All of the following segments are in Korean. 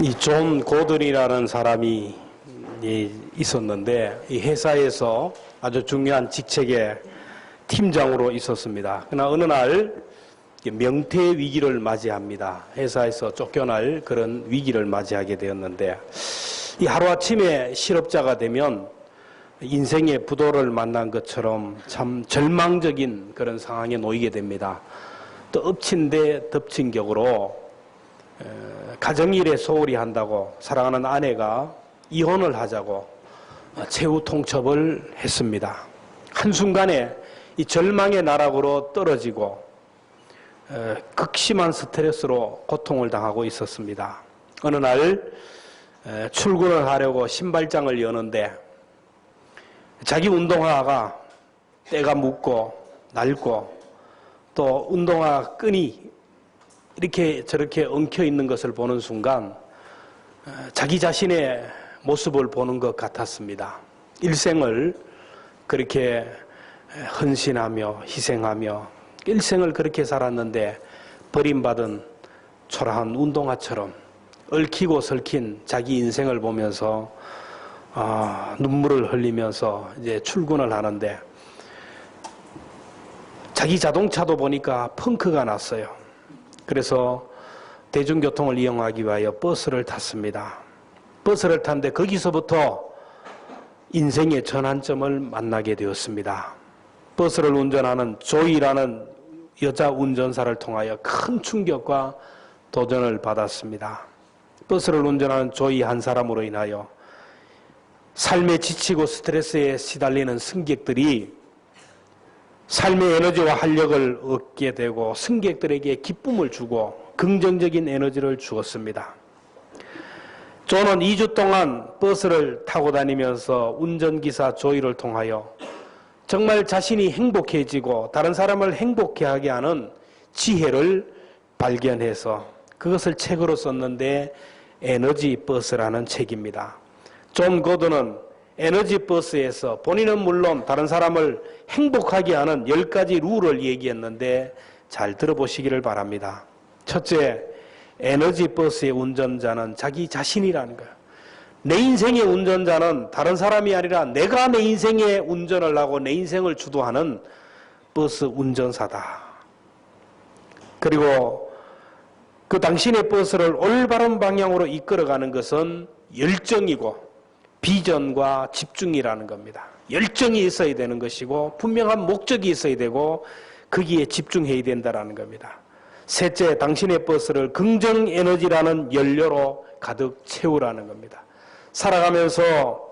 이 존 고든이라는 사람이 있었는데 이 회사에서 아주 중요한 직책의 팀장으로 있었습니다. 그러나 어느 날 명퇴 위기를 맞이합니다. 회사에서 쫓겨날 그런 위기를 맞이하게 되었는데 이 하루아침에 실업자가 되면 인생의 부도를 만난 것처럼 참 절망적인 그런 상황에 놓이게 됩니다. 또 엎친 데 덮친 격으로 가정일에 소홀히 한다고 사랑하는 아내가 이혼을 하자고 최후 통첩을 했습니다. 한순간에 이 절망의 나락으로 떨어지고 극심한 스트레스로 고통을 당하고 있었습니다. 어느 날 출근을 하려고 신발장을 여는데 자기 운동화가 때가 묻고 낡고 또 운동화 끈이 이렇게 저렇게 엉켜 있는 것을 보는 순간 자기 자신의 모습을 보는 것 같았습니다. 일생을 그렇게 헌신하며 희생하며 일생을 그렇게 살았는데 버림받은 초라한 운동화처럼 얽히고 설킨 자기 인생을 보면서 눈물을 흘리면서 이제 출근을 하는데 자기 자동차도 보니까 펑크가 났어요. 그래서 대중교통을 이용하기 위하여 버스를 탔습니다. 버스를 탔는데 거기서부터 인생의 전환점을 만나게 되었습니다. 버스를 운전하는 조이라는 여자 운전사를 통하여 큰 충격과 도전을 받았습니다. 버스를 운전하는 조이 한 사람으로 인하여 삶에 지치고 스트레스에 시달리는 승객들이 삶의 에너지와 활력을 얻게 되고 승객들에게 기쁨을 주고 긍정적인 에너지를 주었습니다. 저는 2주 동안 버스를 타고 다니면서 운전기사 조이를 통하여 정말 자신이 행복해지고 다른 사람을 행복해하게 하는 지혜를 발견해서 그것을 책으로 썼는데 에너지 버스라는 책입니다. 존 고든은 에너지 버스에서 본인은 물론 다른 사람을 행복하게 하는 10가지 룰을 얘기했는데 잘 들어보시기를 바랍니다. 첫째, 에너지 버스의 운전자는 자기 자신이라는 거예요. 내 인생의 운전자는 다른 사람이 아니라 내가 내 인생의 운전을 하고 내 인생을 주도하는 버스 운전사다. 그리고 그 당신의 버스를 올바른 방향으로 이끌어가는 것은 열정이고 비전과 집중이라는 겁니다. 열정이 있어야 되는 것이고 분명한 목적이 있어야 되고 거기에 집중해야 된다는 겁니다. 셋째, 당신의 버스를 긍정 에너지라는 연료로 가득 채우라는 겁니다. 살아가면서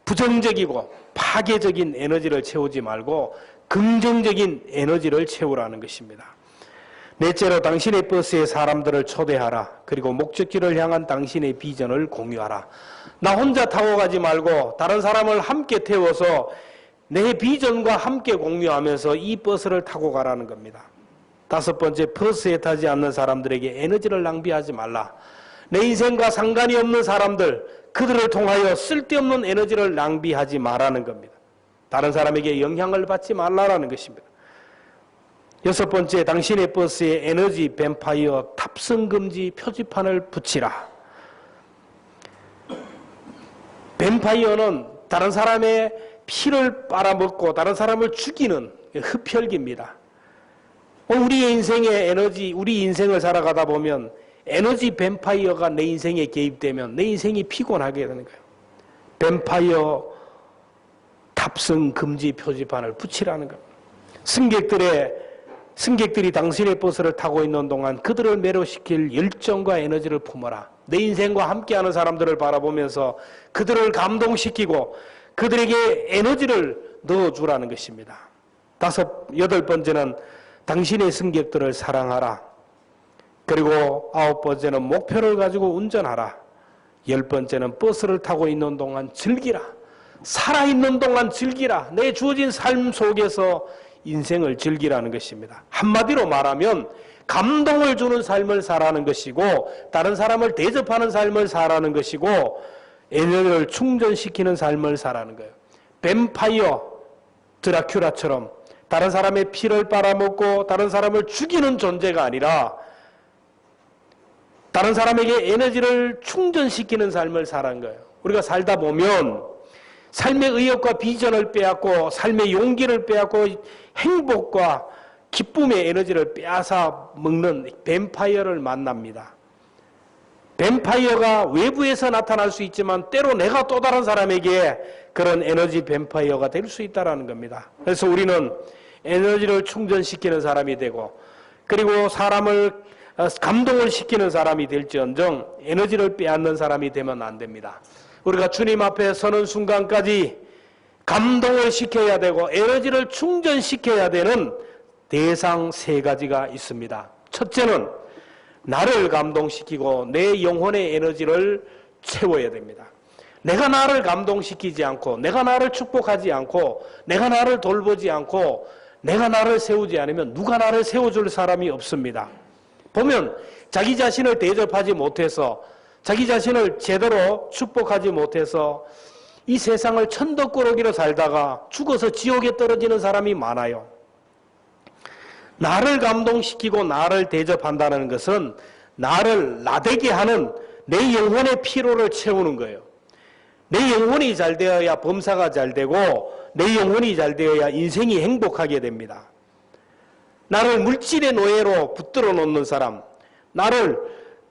부정적이고 파괴적인 에너지를 채우지 말고 긍정적인 에너지를 채우라는 것입니다. 넷째로 당신의 버스에 사람들을 초대하라. 그리고 목적지를 향한 당신의 비전을 공유하라. 나 혼자 타고 가지 말고 다른 사람을 함께 태워서 내 비전과 함께 공유하면서 이 버스를 타고 가라는 겁니다. 다섯 번째, 버스에 타지 않는 사람들에게 에너지를 낭비하지 말라. 내 인생과 상관이 없는 사람들, 그들을 통하여 쓸데없는 에너지를 낭비하지 말라는 겁니다. 다른 사람에게 영향을 받지 말라는 것입니다. 여섯 번째, 당신의 버스에 에너지 뱀파이어 탑승 금지 표지판을 붙이라. 뱀파이어는 다른 사람의 피를 빨아먹고 다른 사람을 죽이는 흡혈귀입니다. 우리의 인생의 에너지, 우리 인생을 살아가다 보면 에너지 뱀파이어가 내 인생에 개입되면 내 인생이 피곤하게 되는 거예요. 뱀파이어 탑승 금지 표지판을 붙이라는 겁니다. 승객들이 당신의 버스를 타고 있는 동안 그들을 매료시킬 열정과 에너지를 품어라. 내 인생과 함께하는 사람들을 바라보면서 그들을 감동시키고 그들에게 에너지를 넣어주라는 것입니다. 여덟 번째는 당신의 승객들을 사랑하라. 그리고 아홉 번째는 목표를 가지고 운전하라. 열 번째는 버스를 타고 있는 동안 즐기라. 살아있는 동안 즐기라. 내 주어진 삶 속에서 인생을 즐기라는 것입니다. 한마디로 말하면 감동을 주는 삶을 살아가는 것이고 다른 사람을 대접하는 삶을 살아가는 것이고 에너지를 충전시키는 삶을 살아가는 거예요. 뱀파이어 드라큘라처럼 다른 사람의 피를 빨아먹고 다른 사람을 죽이는 존재가 아니라 다른 사람에게 에너지를 충전시키는 삶을 사는 거예요. 우리가 살다 보면 삶의 의욕과 비전을 빼앗고 삶의 용기를 빼앗고 행복과 기쁨의 에너지를 빼앗아 먹는 뱀파이어를 만납니다. 뱀파이어가 외부에서 나타날 수 있지만 때로 내가 또 다른 사람에게 그런 에너지 뱀파이어가 될 수 있다는 겁니다. 그래서 우리는 에너지를 충전시키는 사람이 되고 그리고 사람을 감동을 시키는 사람이 될지언정 에너지를 빼앗는 사람이 되면 안 됩니다. 우리가 주님 앞에 서는 순간까지 감동을 시켜야 되고 에너지를 충전시켜야 되는 대상 세 가지가 있습니다. 첫째는 나를 감동시키고 내 영혼의 에너지를 채워야 됩니다. 내가 나를 감동시키지 않고 내가 나를 축복하지 않고 내가 나를 돌보지 않고 내가 나를 세우지 않으면 누가 나를 세워줄 사람이 없습니다. 보면 자기 자신을 대접하지 못해서 자기 자신을 제대로 축복하지 못해서 이 세상을 천덕꾸러기로 살다가 죽어서 지옥에 떨어지는 사람이 많아요. 나를 감동시키고 나를 대접한다는 것은 나를 나되게 하는 내 영혼의 피로를 채우는 거예요. 내 영혼이 잘 되어야 범사가 잘 되고 내 영혼이 잘 되어야 인생이 행복하게 됩니다. 나를 물질의 노예로 붙들어 놓는 사람, 나를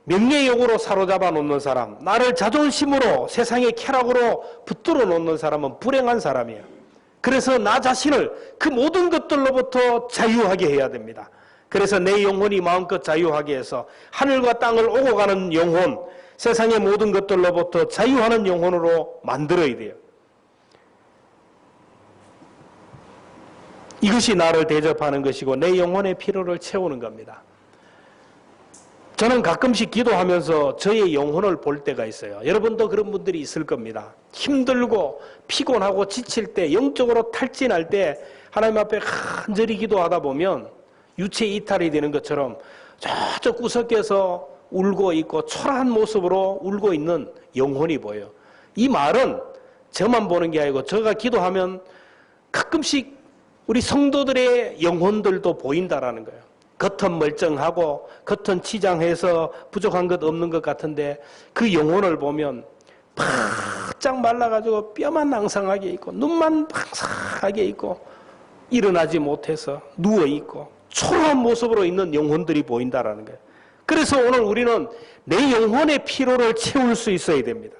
명예욕으로 사로잡아 놓는 사람, 나를 자존심으로 세상의 쾌락으로 붙들어 놓는 사람은 불행한 사람이에요. 그래서 나 자신을 그 모든 것들로부터 자유하게 해야 됩니다. 그래서 내 영혼이 마음껏 자유하게 해서 하늘과 땅을 오고 가는 영혼, 세상의 모든 것들로부터 자유하는 영혼으로 만들어야 돼요. 이것이 나를 대접하는 것이고 내 영혼의 피로를 채우는 겁니다. 저는 가끔씩 기도하면서 저의 영혼을 볼 때가 있어요. 여러분도 그런 분들이 있을 겁니다. 힘들고 피곤하고 지칠 때, 영적으로 탈진할 때 하나님 앞에 간절히 기도하다 보면 유체 이탈이 되는 것처럼 저쪽 구석에서 울고 있고 초라한 모습으로 울고 있는 영혼이 보여요. 이 말은 저만 보는 게 아니고 제가 기도하면 가끔씩 우리 성도들의 영혼들도 보인다라는 거예요. 겉은 멀쩡하고 겉은 치장해서 부족한 것 없는 것 같은데 그 영혼을 보면 바짝 말라가지고 뼈만 낭상하게 있고 눈만 방사하게 있고 일어나지 못해서 누워있고 초라한 모습으로 있는 영혼들이 보인다라는 거예요. 그래서 오늘 우리는 내 영혼의 피로를 채울 수 있어야 됩니다.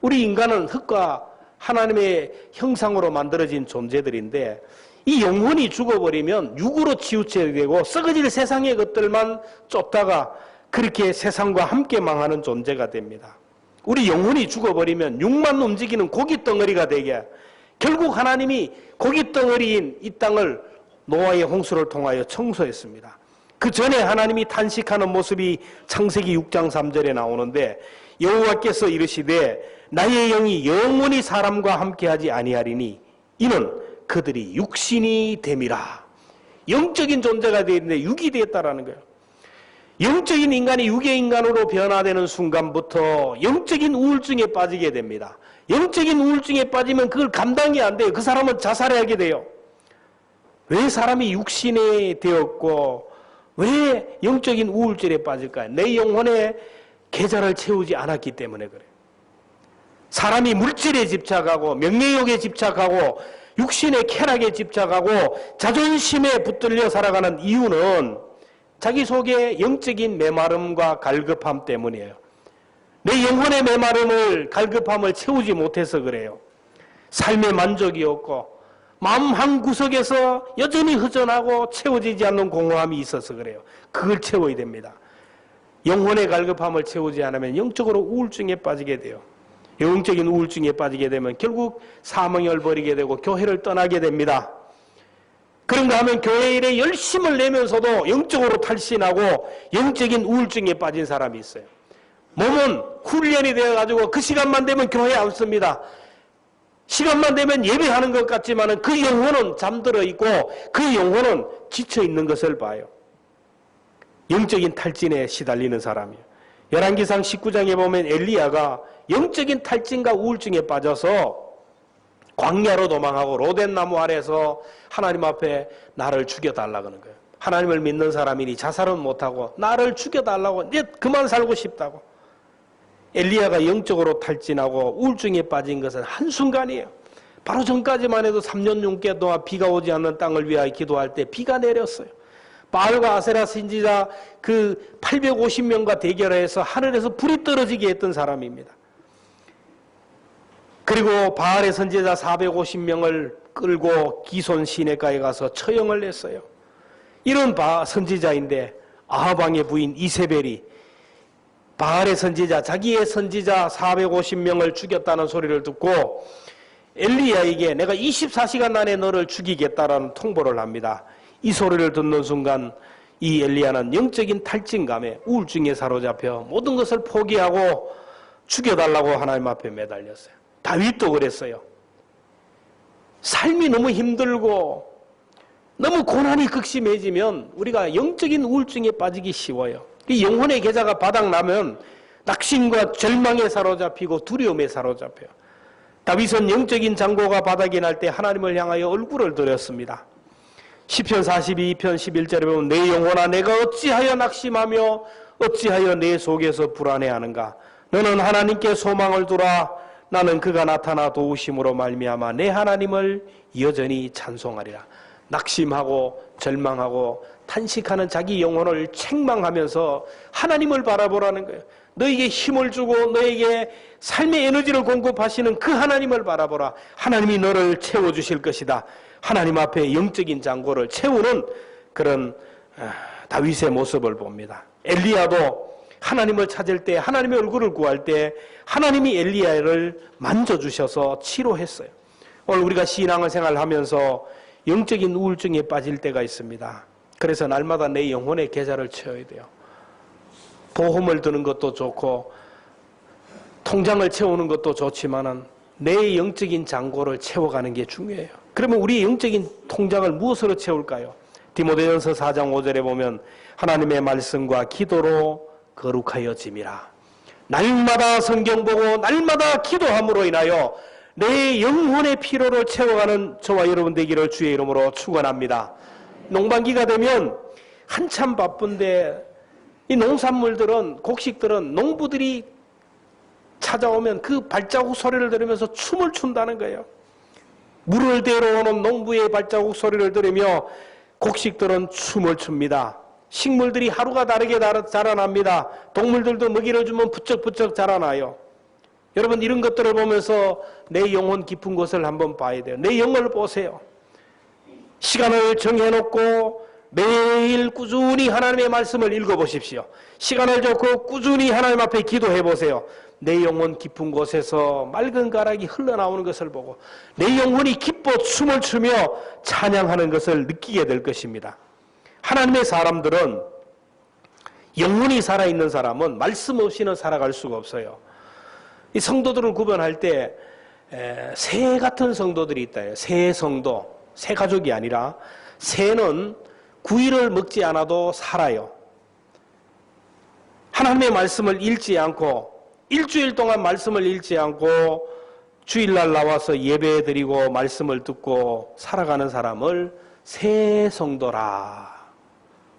우리 인간은 흙과 하나님의 형상으로 만들어진 존재들인데 이 영혼이 죽어버리면 육으로 치우쳐야 되고 썩어질 세상의 것들만 쫓다가 그렇게 세상과 함께 망하는 존재가 됩니다. 우리 영혼이 죽어버리면 육만 움직이는 고깃덩어리가 되게 결국 하나님이 고깃덩어리인 이 땅을 노아의 홍수를 통하여 청소했습니다. 그 전에 하나님이 탄식하는 모습이 창세기 6장 3절에 나오는데 여호와께서 이르시되 나의 영이 영원히 사람과 함께하지 아니하리니 이는 그들이 육신이 됨이라. 영적인 존재가 되었는데 육이 되었다라는 거예요. 영적인 인간이 육의 인간으로 변화되는 순간부터 영적인 우울증에 빠지게 됩니다. 영적인 우울증에 빠지면 그걸 감당이 안 돼요. 그 사람은 자살하게 돼요. 왜 사람이 육신이 되었고 왜 영적인 우울증에 빠질까요? 내 영혼의 계좌를 채우지 않았기 때문에 그래요. 사람이 물질에 집착하고 명예욕에 집착하고 육신의 쾌락에 집착하고 자존심에 붙들려 살아가는 이유는 자기 속에 영적인 메마름과 갈급함 때문이에요. 내 영혼의 메마름을 갈급함을 채우지 못해서 그래요. 삶의 만족이 없고 마음 한 구석에서 여전히 허전하고 채워지지 않는 공허함이 있어서 그래요. 그걸 채워야 됩니다. 영혼의 갈급함을 채우지 않으면 영적으로 우울증에 빠지게 돼요. 영적인 우울증에 빠지게 되면 결국 사명을 버리게 되고 교회를 떠나게 됩니다. 그런가 하면 교회 일에 열심을 내면서도 영적으로 탈신하고 영적인 우울증에 빠진 사람이 있어요. 몸은 훈련이 되어가지고 그 시간만 되면 교회에 안 씁니다. 시간만 되면 예배하는 것 같지만 그 영혼은 잠들어 있고 그 영혼은 지쳐 있는 것을 봐요. 영적인 탈진에 시달리는 사람이에요. 열왕기상 19장에 보면 엘리야가 영적인 탈진과 우울증에 빠져서 광야로 도망하고 로덴나무 아래서 하나님 앞에 나를 죽여달라고 하는 거예요. 하나님을 믿는 사람이니 자살은 못하고 나를 죽여달라고 이제 그만 살고 싶다고. 엘리야가 영적으로 탈진하고 우울증에 빠진 것은 한순간이에요. 바로 전까지만 해도 3년 6개월 동안 비가 오지 않는 땅을 위하여 기도할 때 비가 내렸어요. 바알과 아세라 선지자 그 850명과 대결해서 하늘에서 불이 떨어지게 했던 사람입니다. 그리고 바알의 선지자 450명을 끌고 기손 시내가에 가서 처형을 했어요. 이런 선지자인데 아합 왕의 부인 이세벨이 바알의 선지자, 자기의 선지자 450명을 죽였다는 소리를 듣고 엘리야에게 내가 24시간 안에 너를 죽이겠다라는 통보를 합니다. 이 소리를 듣는 순간 이 엘리야는 영적인 탈진감에 우울증에 사로잡혀 모든 것을 포기하고 죽여달라고 하나님 앞에 매달렸어요. 다윗도 그랬어요. 삶이 너무 힘들고 너무 고난이 극심해지면 우리가 영적인 우울증에 빠지기 쉬워요. 영혼의 계좌가 바닥나면 낙심과 절망에 사로잡히고 두려움에 사로잡혀요. 다윗은 영적인 장고가 바닥이 날 때 하나님을 향하여 얼굴을 들였습니다. 시편 42편 11절에 보면 내 영혼아 내가 어찌하여 낙심하며 어찌하여 내 속에서 불안해하는가. 너는 하나님께 소망을 두라. 나는 그가 나타나 도우심으로 말미암아 내 하나님을 여전히 찬송하리라. 낙심하고 절망하고 탄식하는 자기 영혼을 책망하면서 하나님을 바라보라는 거예요. 너에게 힘을 주고 너에게 삶의 에너지를 공급하시는 그 하나님을 바라보라. 하나님이 너를 채워주실 것이다. 하나님 앞에 영적인 장고를 채우는 그런 다윗의 모습을 봅니다. 엘리야도 하나님을 찾을 때 하나님의 얼굴을 구할 때 하나님이 엘리야를 만져주셔서 치료했어요. 오늘 우리가 신앙생활을 하면서 영적인 우울증에 빠질 때가 있습니다. 그래서 날마다 내 영혼의 계좌를 채워야 돼요. 보험을 드는 것도 좋고 통장을 채우는 것도 좋지만은 내 영적인 잔고를 채워가는 게 중요해요. 그러면 우리 영적인 통장을 무엇으로 채울까요? 디모데전서 4장 5절에 보면 하나님의 말씀과 기도로 거룩하여짐이라. 날마다 성경 보고 날마다 기도함으로 인하여 내 영혼의 피로를 채워가는 저와 여러분 되기를 주의 이름으로 축원합니다. 농반기가 되면 한참 바쁜데 이 농산물들은 곡식들은 농부들이 찾아오면 그 발자국 소리를 들으면서 춤을 춘다는 거예요. 물을 대러 오는 농부의 발자국 소리를 들으며 곡식들은 춤을 춥니다. 식물들이 하루가 다르게 자라납니다. 동물들도 먹이를 주면 부쩍부쩍 자라나요. 여러분 이런 것들을 보면서 내 영혼 깊은 곳을 한번 봐야 돼요. 내 영을 보세요. 시간을 정해놓고 매일 꾸준히 하나님의 말씀을 읽어보십시오. 시간을 줬고 꾸준히 하나님 앞에 기도해보세요. 내 영혼 깊은 곳에서 맑은 가락이 흘러나오는 것을 보고 내 영혼이 기뻐 춤을 추며 찬양하는 것을 느끼게 될 것입니다. 하나님의 사람들은 영혼이 살아있는 사람은 말씀 없이는 살아갈 수가 없어요. 이 성도들을 구분할 때 새 같은 성도들이 있다. 새 성도, 새 가족이 아니라 새는 9일을 먹지 않아도 살아요. 하나님의 말씀을 읽지 않고 일주일 동안 말씀을 읽지 않고 주일날 나와서 예배드리고 말씀을 듣고 살아가는 사람을 새 성도라.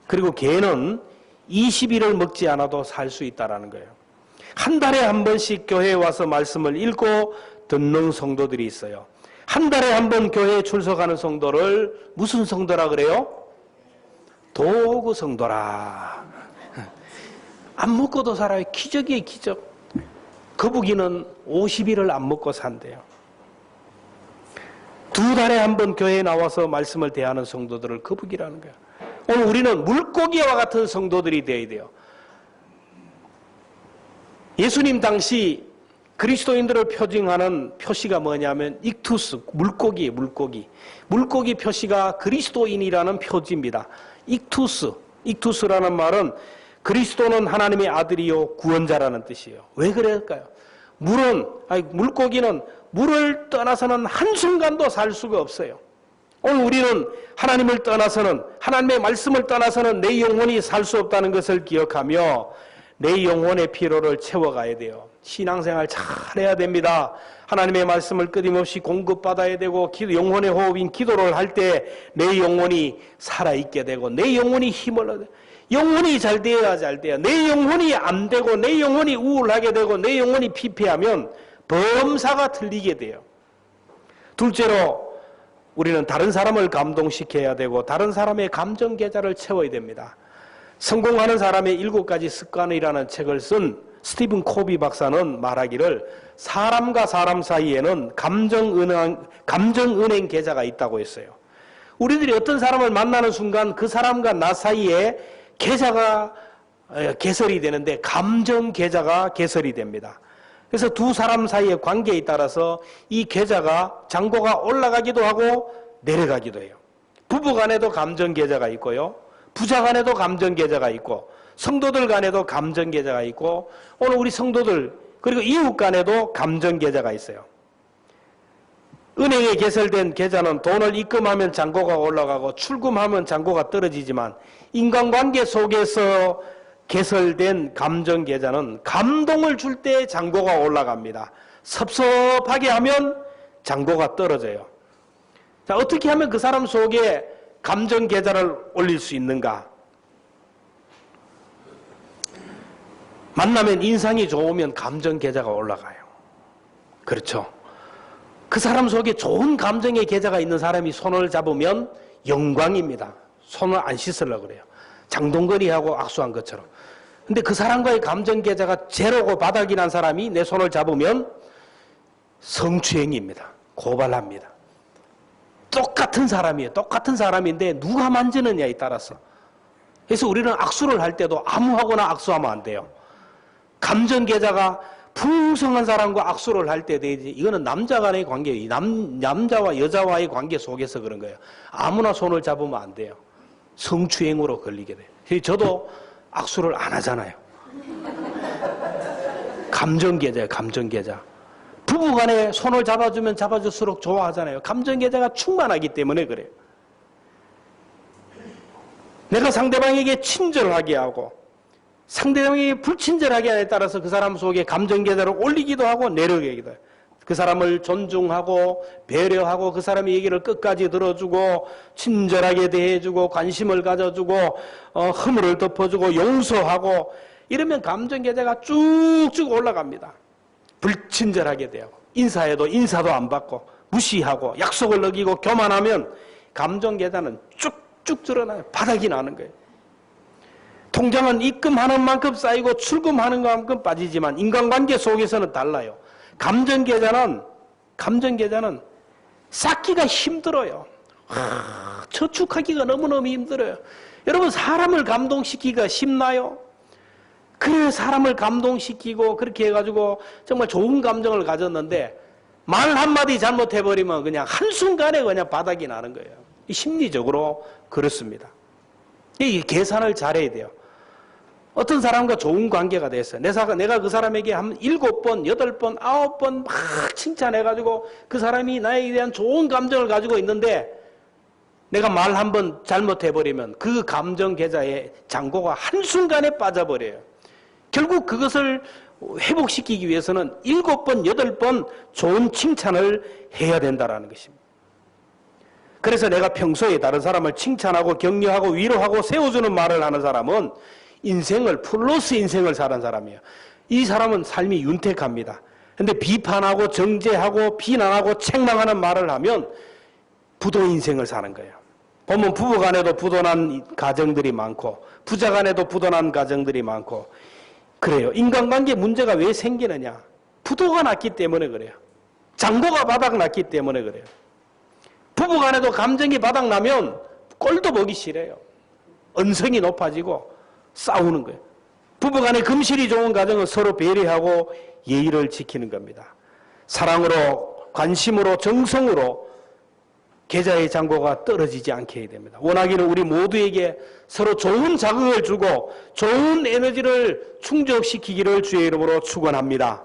그리고 걔는 20일을 먹지 않아도 살 수 있다는 거예요. 한 달에 한 번씩 교회에 와서 말씀을 읽고 듣는 성도들이 있어요. 한 달에 한 번 교회에 출석하는 성도를 무슨 성도라 그래요? 도구 성도라. 안 먹고도 살아요. 기적이에요, 기적. 거북이는 50일을 안 먹고 산대요. 2달에 한 번 교회에 나와서 말씀을 대하는 성도들을 거북이라는 거예요. 오늘 우리는 물고기와 같은 성도들이 되어야 돼요. 예수님 당시 그리스도인들을 표징하는 표시가 뭐냐면 익투스, 물고기예요, 물고기. 물고기 표시가 그리스도인이라는 표지입니다. 익투스라는 말은 그리스도는 하나님의 아들이요 구원자라는 뜻이에요. 왜 그럴까요? 물고기는 물을 떠나서는 한순간도 살 수가 없어요. 오늘 우리는 하나님을 떠나서는, 하나님의 말씀을 떠나서는 내 영혼이 살 수 없다는 것을 기억하며 내 영혼의 피로를 채워가야 돼요. 신앙생활 잘해야 됩니다. 하나님의 말씀을 끊임없이 공급받아야 되고 영혼의 호흡인 기도를 할 때 내 영혼이 살아있게 되고 내 영혼이 힘을 얻어요. 영혼이 잘 되어야 잘 돼요. 내 영혼이 안 되고 내 영혼이 우울하게 되고 내 영혼이 피폐하면 범사가 틀리게 돼요. 둘째로 우리는 다른 사람을 감동시켜야 되고 다른 사람의 감정 계좌를 채워야 됩니다. 성공하는 사람의 7가지 습관이라는 책을 쓴 스티븐 코비 박사는 말하기를 사람과 사람 사이에는 감정은행 계좌가 있다고 했어요. 우리들이 어떤 사람을 만나는 순간 그 사람과 나 사이에 계좌가 개설이 되는데 감정 계좌가 개설이 됩니다. 그래서 두 사람 사이의 관계에 따라서 이 계좌가 잔고가 올라가기도 하고 내려가기도 해요. 부부 간에도 감정 계좌가 있고요. 부자 간에도 감정 계좌가 있고 성도들 간에도 감정 계좌가 있고 오늘 우리 성도들 그리고 이웃 간에도 감정 계좌가 있어요. 은행에 개설된 계좌는 돈을 입금하면 잔고가 올라가고 출금하면 잔고가 떨어지지만 인간관계 속에서 개설된 감정 계좌는 감동을 줄 때 잔고가 올라갑니다. 섭섭하게 하면 잔고가 떨어져요. 자, 어떻게 하면 그 사람 속에 감정 계좌를 올릴 수 있는가? 만나면 인상이 좋으면 감정 계좌가 올라가요. 그렇죠. 그 사람 속에 좋은 감정의 계좌가 있는 사람이 손을 잡으면 영광입니다. 손을 안 씻으려고 그래요. 장동건이하고 악수한 것처럼. 근데 그 사람과의 감정 계좌가 제로고 바닥이 난 사람이 내 손을 잡으면 성추행입니다. 고발합니다. 똑같은 사람이에요. 똑같은 사람인데 누가 만지느냐에 따라서. 그래서 우리는 악수를 할 때도 아무하거나 악수하면 안 돼요. 감정 계좌가 풍성한 사람과 악수를 할 때 되지. 이거는 남자 간의 관계예요. 남자와 여자와의 관계 속에서 그런 거예요. 아무나 손을 잡으면 안 돼요. 성추행으로 걸리게 돼요. 저도 악수를 안 하잖아요. 감정 계좌예요. 감정 계좌. 부부 간에 손을 잡아주면 잡아줄수록 좋아하잖아요. 감정 계좌가 충만하기 때문에 그래요. 내가 상대방에게 친절하게 하고 상대방에게 불친절하게 하에 따라서 그 사람 속에 감정 계좌를 올리기도 하고 내려가기도 해요. 그 사람을 존중하고 배려하고 그 사람의 얘기를 끝까지 들어주고 친절하게 대해주고 관심을 가져주고 허물을 덮어주고 용서하고 이러면 감정 계좌가 쭉쭉 올라갑니다. 불친절하게 되고 인사해도 인사도 안 받고 무시하고 약속을 어기고 교만하면 감정 계좌는 쭉쭉 드러나요. 바닥이 나는 거예요. 통장은 입금하는 만큼 쌓이고 출금하는 만큼 빠지지만 인간관계 속에서는 달라요. 감정 계좌는 쌓기가 힘들어요. 저축하기가 너무너무 힘들어요. 여러분 사람을 감동시키기가 쉽나요? 그래 사람을 감동시키고 그렇게 해가지고 정말 좋은 감정을 가졌는데 말 한마디 잘못해버리면 그냥 한순간에 그냥 바닥이 나는 거예요. 심리적으로 그렇습니다. 이 계산을 잘해야 돼요. 어떤 사람과 좋은 관계가 됐어요. 내가 그 사람에게 한 7번, 8번, 9번 막 칭찬해가지고 그 사람이 나에 대한 좋은 감정을 가지고 있는데 내가 말 한 번 잘못해버리면 그 감정 계좌에 잔고가 한순간에 빠져버려요. 결국 그것을 회복시키기 위해서는 7번, 8번 좋은 칭찬을 해야 된다는 것입니다. 그래서 내가 평소에 다른 사람을 칭찬하고 격려하고 위로하고 세워주는 말을 하는 사람은 플러스 인생을 사는 사람이에요. 이 사람은 삶이 윤택합니다. 근데 비판하고 정죄하고 비난하고 책망하는 말을 하면 부도 인생을 사는 거예요. 보면 부부 간에도 부도난 가정들이 많고 부자 간에도 부도난 가정들이 많고 그래요. 인간관계 문제가 왜 생기느냐? 부도가 났기 때문에 그래요. 잔고가 바닥났기 때문에 그래요. 부부 간에도 감정이 바닥나면 꼴도 보기 싫어요. 언성이 높아지고 싸우는 거예요. 부부간에 금실이 좋은 가정은 서로 배려하고 예의를 지키는 겁니다. 사랑으로, 관심으로, 정성으로 계좌의 잔고가 떨어지지 않게 해야 됩니다. 원하기는 우리 모두에게 서로 좋은 자극을 주고 좋은 에너지를 충족시키기를 주의 이름으로 축원합니다.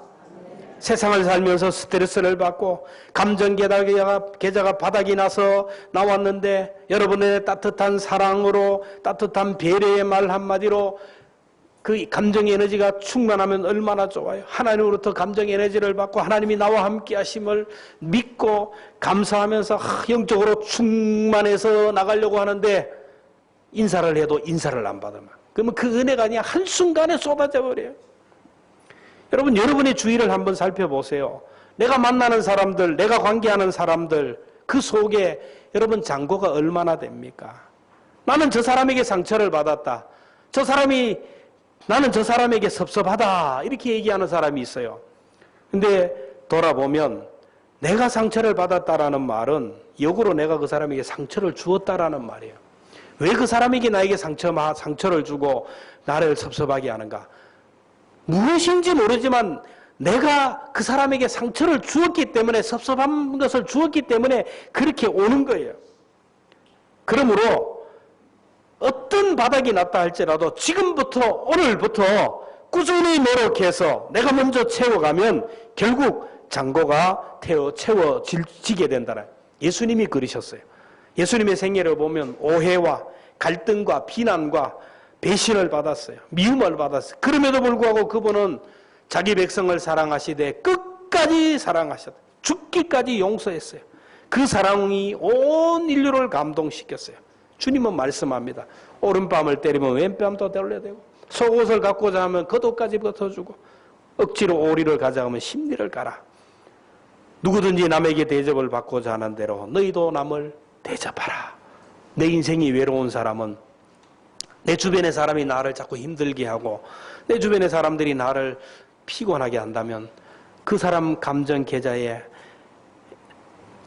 세상을 살면서 스트레스를 받고 감정 계좌가 바닥이 나서 나왔는데 여러분의 따뜻한 사랑으로 따뜻한 배려의 말 한마디로 그 감정 에너지가 충만하면 얼마나 좋아요. 하나님으로부터 감정 에너지를 받고 하나님이 나와 함께 하심을 믿고 감사하면서 영적으로 충만해서 나가려고 하는데 인사를 해도 인사를 안 받으면 그러면 그 은혜가 그냥 한순간에 쏟아져 버려요. 여러분, 여러분의 주위를 한번 살펴보세요. 내가 만나는 사람들, 내가 관계하는 사람들 그 속에 여러분 잔고가 얼마나 됩니까? 나는 저 사람에게 상처를 받았다. 나는 저 사람에게 섭섭하다. 이렇게 얘기하는 사람이 있어요. 근데 돌아보면 내가 상처를 받았다라는 말은 역으로 내가 그 사람에게 상처를 주었다라는 말이에요. 왜 그 사람에게 나에게 상처를 주고 나를 섭섭하게 하는가? 무엇인지 모르지만 내가 그 사람에게 상처를 주었기 때문에, 섭섭한 것을 주었기 때문에 그렇게 오는 거예요. 그러므로 어떤 바닥이 났다 할지라도 지금부터, 오늘부터 꾸준히 노력해서 내가 먼저 채워가면 결국 잔고가 채워지게 된다는, 예수님이 그러셨어요. 예수님의 생애를 보면 오해와 갈등과 비난과 배신을 받았어요. 미움을 받았어요. 그럼에도 불구하고 그분은 자기 백성을 사랑하시되 끝까지 사랑하셨다. 죽기까지 용서했어요. 그 사랑이 온 인류를 감동시켰어요. 주님은 말씀합니다. 오른뺨을 때리면 왼뺨도 돌려대고, 속옷을 갖고자 하면 겉옷까지 벗어주고, 억지로 오리를 가자 하면 심리를 깔아. 누구든지 남에게 대접을 받고자 하는 대로 너희도 남을 대접하라. 내 인생이 외로운 사람은, 내 주변의 사람이 나를 자꾸 힘들게 하고 내 주변의 사람들이 나를 피곤하게 한다면 그 사람 감정 계좌에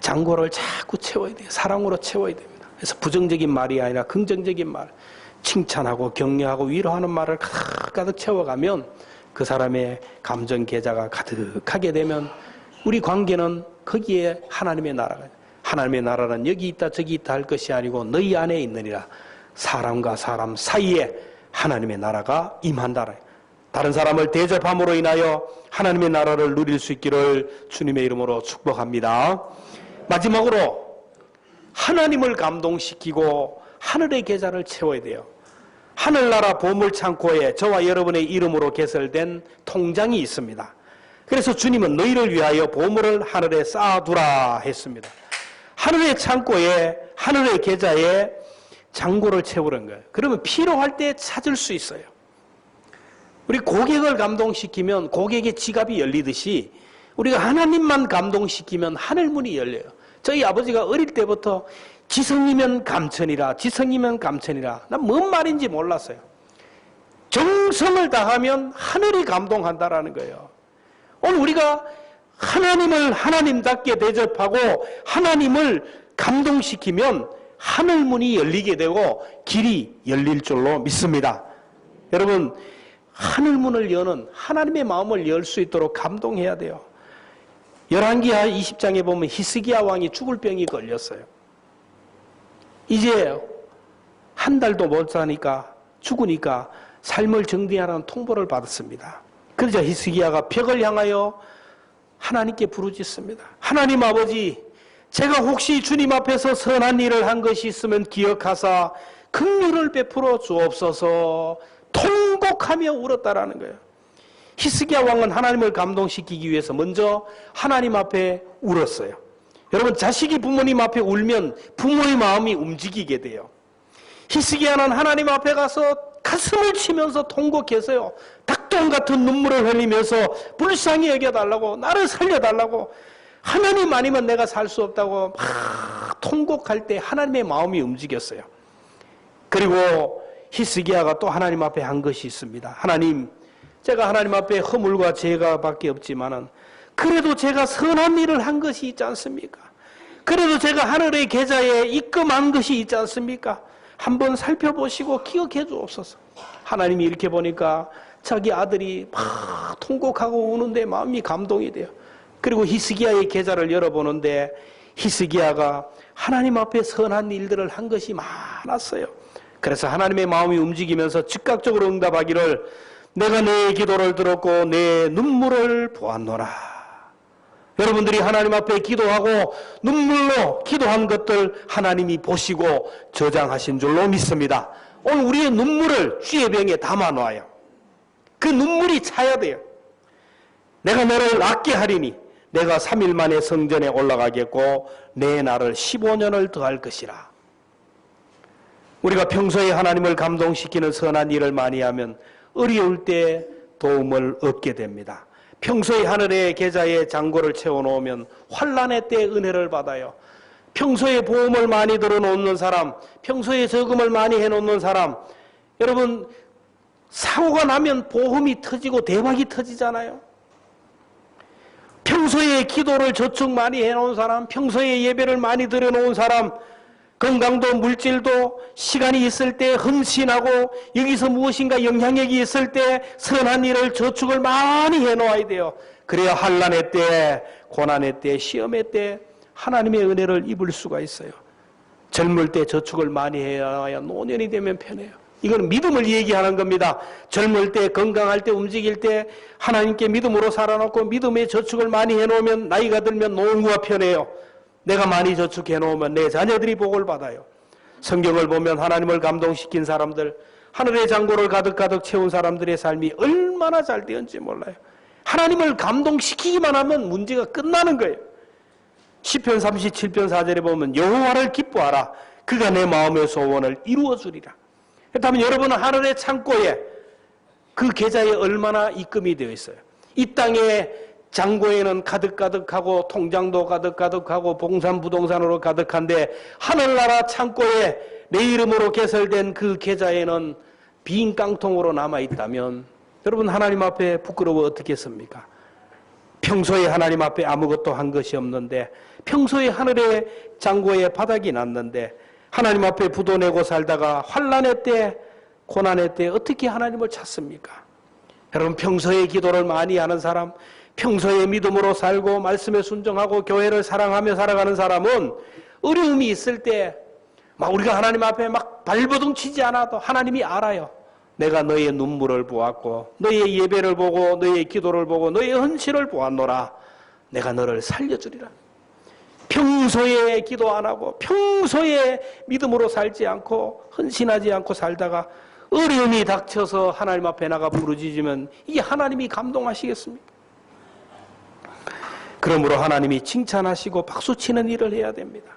잔고를 자꾸 채워야 돼요. 사랑으로 채워야 됩니다. 그래서 부정적인 말이 아니라 긍정적인 말, 칭찬하고 격려하고 위로하는 말을 가득 채워가면 그 사람의 감정 계좌가 가득하게 되면 우리 관계는 거기에 하나님의 나라가, 하나님의 나라는 여기 있다 저기 있다 할 것이 아니고 너희 안에 있느니라. 사람과 사람 사이에 하나님의 나라가 임한다. 다른 사람을 대접함으로 인하여 하나님의 나라를 누릴 수 있기를 주님의 이름으로 축복합니다. 마지막으로 하나님을 감동시키고 하늘의 계좌를 채워야 돼요. 하늘나라 보물창고에 저와 여러분의 이름으로 개설된 통장이 있습니다. 그래서 주님은 너희를 위하여 보물을 하늘에 쌓아두라 했습니다. 하늘의 창고에, 하늘의 계좌에 잔고를 채우는 거예요. 그러면 필요할 때 찾을 수 있어요. 우리 고객을 감동시키면 고객의 지갑이 열리듯이 우리가 하나님만 감동시키면 하늘문이 열려요. 저희 아버지가 어릴 때부터 지성이면 감천이라, 지성이면 감천이라. 난 뭔 말인지 몰랐어요. 정성을 다하면 하늘이 감동한다라는 거예요. 오늘 우리가 하나님을 하나님답게 대접하고 하나님을 감동시키면 하늘문이 열리게 되고 길이 열릴 줄로 믿습니다. 여러분, 하늘문을 여는 하나님의 마음을 열 수 있도록 감동해야 돼요. 열왕기하 20장에 보면 히스기야 왕이 죽을 병이 걸렸어요. 이제 한 달도 못 사니까, 죽으니까 삶을 정리하라는 통보를 받았습니다. 그러자 히스기야가 벽을 향하여 하나님께 부르짖습니다. 하나님 아버지, 제가 혹시 주님 앞에서 선한 일을 한 것이 있으면 기억하사 긍휼을 베풀어 주옵소서. 통곡하며 울었다라는 거예요. 히스기야 왕은 하나님을 감동시키기 위해서 먼저 하나님 앞에 울었어요. 여러분, 자식이 부모님 앞에 울면 부모의 마음이 움직이게 돼요. 히스기야는 하나님 앞에 가서 가슴을 치면서 통곡해서요, 닭똥 같은 눈물을 흘리면서 불쌍히 여겨달라고, 나를 살려달라고, 하나님 아니면 내가 살 수 없다고 막 통곡할 때 하나님의 마음이 움직였어요. 그리고 히스기야가 또 하나님 앞에 한 것이 있습니다. 하나님, 제가 하나님 앞에 허물과 죄가 밖에 없지만은 그래도 제가 선한 일을 한 것이 있지 않습니까? 그래도 제가 하늘의 계좌에 입금한 것이 있지 않습니까? 한번 살펴보시고 기억해 주옵소서. 하나님이 이렇게 보니까 자기 아들이 막 통곡하고 우는데 마음이 감동이 돼요. 그리고 히스기야의 계좌를 열어보는데 히스기야가 하나님 앞에 선한 일들을 한 것이 많았어요. 그래서 하나님의 마음이 움직이면서 즉각적으로 응답하기를 내가 내 기도를 들었고 내 눈물을 보았노라. 여러분들이 하나님 앞에 기도하고 눈물로 기도한 것들 하나님이 보시고 저장하신 줄로 믿습니다. 오늘 우리의 눈물을 주의 병에 담아놔요. 그 눈물이 차야 돼요. 내가 너를 낫게 하리니 내가 3일 만에 성전에 올라가겠고 내 날을 15년을 더할 것이라. 우리가 평소에 하나님을 감동시키는 선한 일을 많이 하면 어려울 때 도움을 얻게 됩니다. 평소에 하늘의 계좌에 잔고를 채워놓으면 환난의 때 은혜를 받아요. 평소에 보험을 많이 들어놓는 사람, 평소에 저금을 많이 해놓는 사람, 여러분 사고가 나면 보험이 터지고 대박이 터지잖아요. 평소에 기도를 저축 많이 해놓은 사람, 평소에 예배를 많이 드려놓은 사람, 건강도 물질도 시간이 있을 때 헌신하고 여기서 무엇인가 영향력이 있을 때 선한 일을 저축을 많이 해놓아야 돼요. 그래야 환난의 때, 고난의 때, 시험의 때 하나님의 은혜를 입을 수가 있어요. 젊을 때 저축을 많이 해야 노년이 되면 편해요. 이건 믿음을 얘기하는 겁니다. 젊을 때, 건강할 때, 움직일 때 하나님께 믿음으로 살아놓고 믿음의 저축을 많이 해놓으면 나이가 들면 노후가 편해요. 내가 많이 저축해 놓으면 내 자녀들이 복을 받아요. 성경을 보면 하나님을 감동시킨 사람들, 하늘의 잔고를 가득가득 채운 사람들의 삶이 얼마나 잘 되었는지 몰라요. 하나님을 감동시키기만 하면 문제가 끝나는 거예요. 시편 37편 4절에 보면 여호와를 기뻐하라. 그가 내 마음의 소원을 이루어 주리라. 그렇다면 여러분은 하늘의 창고에 그 계좌에 얼마나 입금이 되어 있어요? 이 땅에 잔고에는 가득가득하고 통장도 가득가득하고 봉산 부동산으로 가득한데 하늘나라 창고에 내 이름으로 개설된 그 계좌에는 빈 깡통으로 남아있다면 여러분 하나님 앞에 부끄러워 어떻겠습니까? 평소에 하나님 앞에 아무것도 한 것이 없는데 평소에 하늘의 잔고에 바닥이 났는데 하나님 앞에 부도내고 살다가 환난의 때 고난의 때 어떻게 하나님을 찾습니까? 여러분 평소에 기도를 많이 하는 사람, 평소에 믿음으로 살고 말씀에 순종하고 교회를 사랑하며 살아가는 사람은 어려움이 있을 때 막 우리가 하나님 앞에 막 발버둥 치지 않아도 하나님이 알아요. 내가 너의 눈물을 보았고 너의 예배를 보고 너의 기도를 보고 너의 헌신을 보았노라. 내가 너를 살려주리라. 평소에 기도 안 하고 평소에 믿음으로 살지 않고 헌신하지 않고 살다가 어려움이 닥쳐서 하나님 앞에 나가 부르짖으면 이게 하나님이 감동하시겠습니까? 그러므로 하나님이 칭찬하시고 박수치는 일을 해야 됩니다.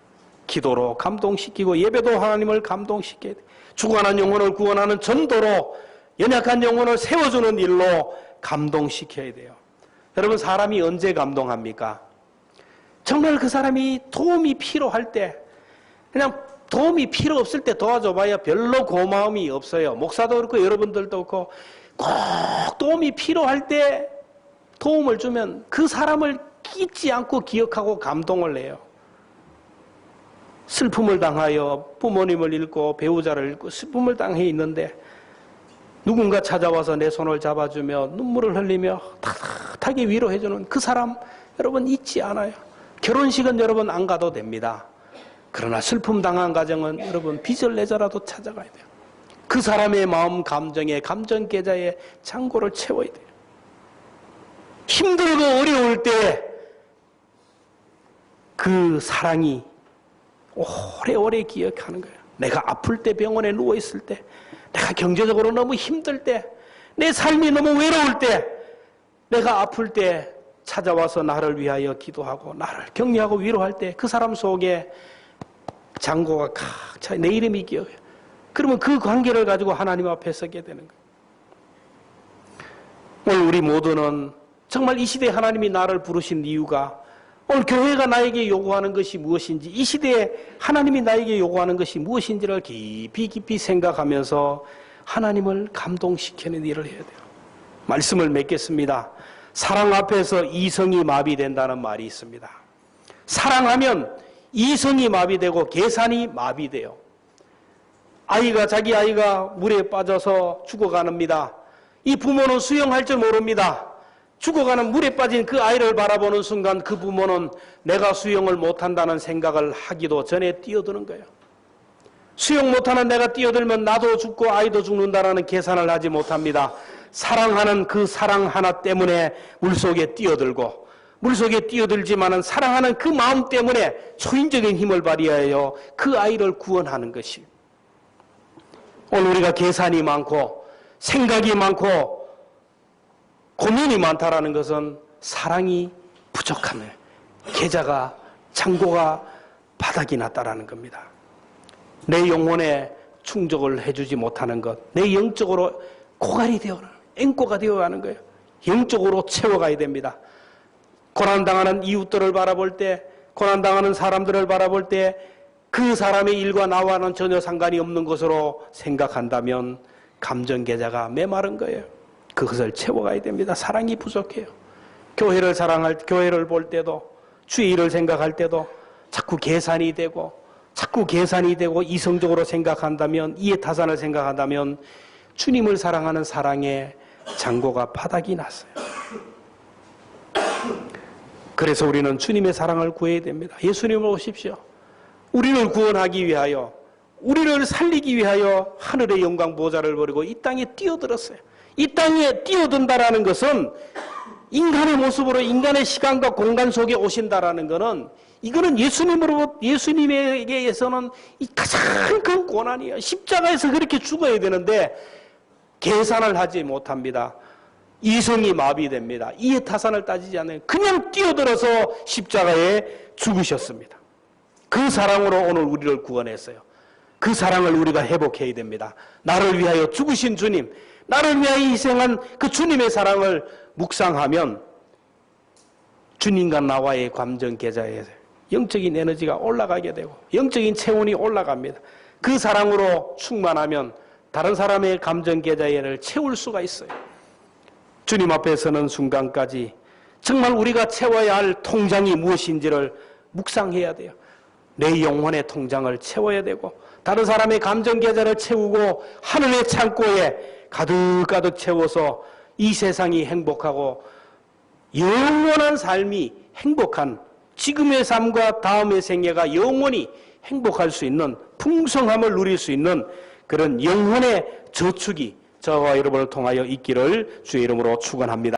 기도로 감동시키고 예배도 하나님을 감동시켜야 돼요. 죽어가는 영혼을 구원하는 전도로 연약한 영혼을 세워주는 일로 감동시켜야 돼요. 여러분 사람이 언제 감동합니까? 정말 그 사람이 도움이 필요할 때, 그냥 도움이 필요 없을 때 도와줘봐야 별로 고마움이 없어요. 목사도 그렇고 여러분들도 그렇고 꼭 도움이 필요할 때 도움을 주면 그 사람을 잊지 않고 기억하고 감동을 해요. 슬픔을 당하여 부모님을 잃고 배우자를 잃고 슬픔을 당해 있는데 누군가 찾아와서 내 손을 잡아주며 눈물을 흘리며 따뜻하게 위로해주는 그 사람 여러분 잊지 않아요. 결혼식은 여러분 안 가도 됩니다. 그러나 슬픔 당한 가정은 여러분 빚을 내서라도 찾아가야 돼요. 그 사람의 마음 감정에 감정 계좌에 잔고를 채워야 돼요. 힘들고 어려울 때 그 사랑이 오래오래 기억하는 거예요. 내가 아플 때 병원에 누워있을 때 내가 경제적으로 너무 힘들 때 내 삶이 너무 외로울 때 내가 아플 때 찾아와서 나를 위하여 기도하고 나를 격려하고 위로할 때 그 사람 속에 잔고가 칵 차 내 이름이 기억해요. 그러면 그 관계를 가지고 하나님 앞에 서게 되는 거예요. 오늘 우리 모두는 정말 이 시대에 하나님이 나를 부르신 이유가 오늘 교회가 나에게 요구하는 것이 무엇인지 이 시대에 하나님이 나에게 요구하는 것이 무엇인지를 깊이 생각하면서 하나님을 감동시키는 일을 해야 돼요. 말씀을 맺겠습니다. 사랑 앞에서 이성이 마비된다는 말이 있습니다. 사랑하면 이성이 마비되고 계산이 마비돼요. 자기 아이가 물에 빠져서 죽어갑니다. 이 부모는 수영할 줄 모릅니다. 죽어가는 물에 빠진 그 아이를 바라보는 순간 그 부모는 내가 수영을 못한다는 생각을 하기도 전에 뛰어드는 거예요. 수영 못하는 내가 뛰어들면 나도 죽고 아이도 죽는다는 계산을 하지 못합니다. 사랑하는 그 사랑 하나 때문에 물속에 뛰어들고 물속에 뛰어들지만은 사랑하는 그 마음 때문에 초인적인 힘을 발휘하여 그 아이를 구원하는 것이 오늘 우리가 계산이 많고 생각이 많고 고민이 많다라는 것은 사랑이 부족함에 계좌가 창고가 바닥이 났다라는 겁니다. 내 영혼에 충족을 해주지 못하는 것, 내 영적으로 고갈이 되어가는, 앵꼬가 되어가는 거예요. 영적으로 채워가야 됩니다. 고난당하는 이웃들을 바라볼 때, 고난당하는 사람들을 바라볼 때 그 사람의 일과 나와는 전혀 상관이 없는 것으로 생각한다면 감정 계좌가 메마른 거예요. 그것을 채워가야 됩니다. 사랑이 부족해요. 교회를 볼 때도, 주의 일을 생각할 때도 자꾸 계산이 되고 이성적으로 생각한다면, 이해타산을 생각한다면 주님을 사랑하는 사랑의 창고가 바닥이 났어요. 그래서 우리는 주님의 사랑을 구해야 됩니다. 예수님을 오십시오. 우리를 구원하기 위하여, 우리를 살리기 위하여 하늘의 영광 보좌를 버리고 이 땅에 뛰어들었어요. 이 땅에 뛰어든다라는 것은 인간의 모습으로 인간의 시간과 공간 속에 오신다라는 것은, 이거는 예수님에게서는 가장 큰 고난이에요. 십자가에서 그렇게 죽어야 되는데 계산을 하지 못합니다. 이성이 마비됩니다. 이해타산을 따지지 않아요. 그냥 뛰어들어서 십자가에 죽으셨습니다. 그 사랑으로 오늘 우리를 구원했어요. 그 사랑을 우리가 회복해야 됩니다. 나를 위하여 죽으신 주님, 나를 위하여 희생한 그 주님의 사랑을 묵상하면 주님과 나와의 감정 계좌에 영적인 에너지가 올라가게 되고 영적인 체온이 올라갑니다. 그 사랑으로 충만하면 다른 사람의 감정 계좌를 채울 수가 있어요. 주님 앞에 서는 순간까지 정말 우리가 채워야 할 통장이 무엇인지를 묵상해야 돼요. 내 영혼의 통장을 채워야 되고 다른 사람의 감정 계좌를 채우고 하늘의 창고에 가득가득 채워서 이 세상이 행복하고 영원한 삶이 행복한, 지금의 삶과 다음의 생애가 영원히 행복할 수 있는, 풍성함을 누릴 수 있는 그런 영혼의 저축이 저와 여러분을 통하여 있기를 주의 이름으로 축원합니다.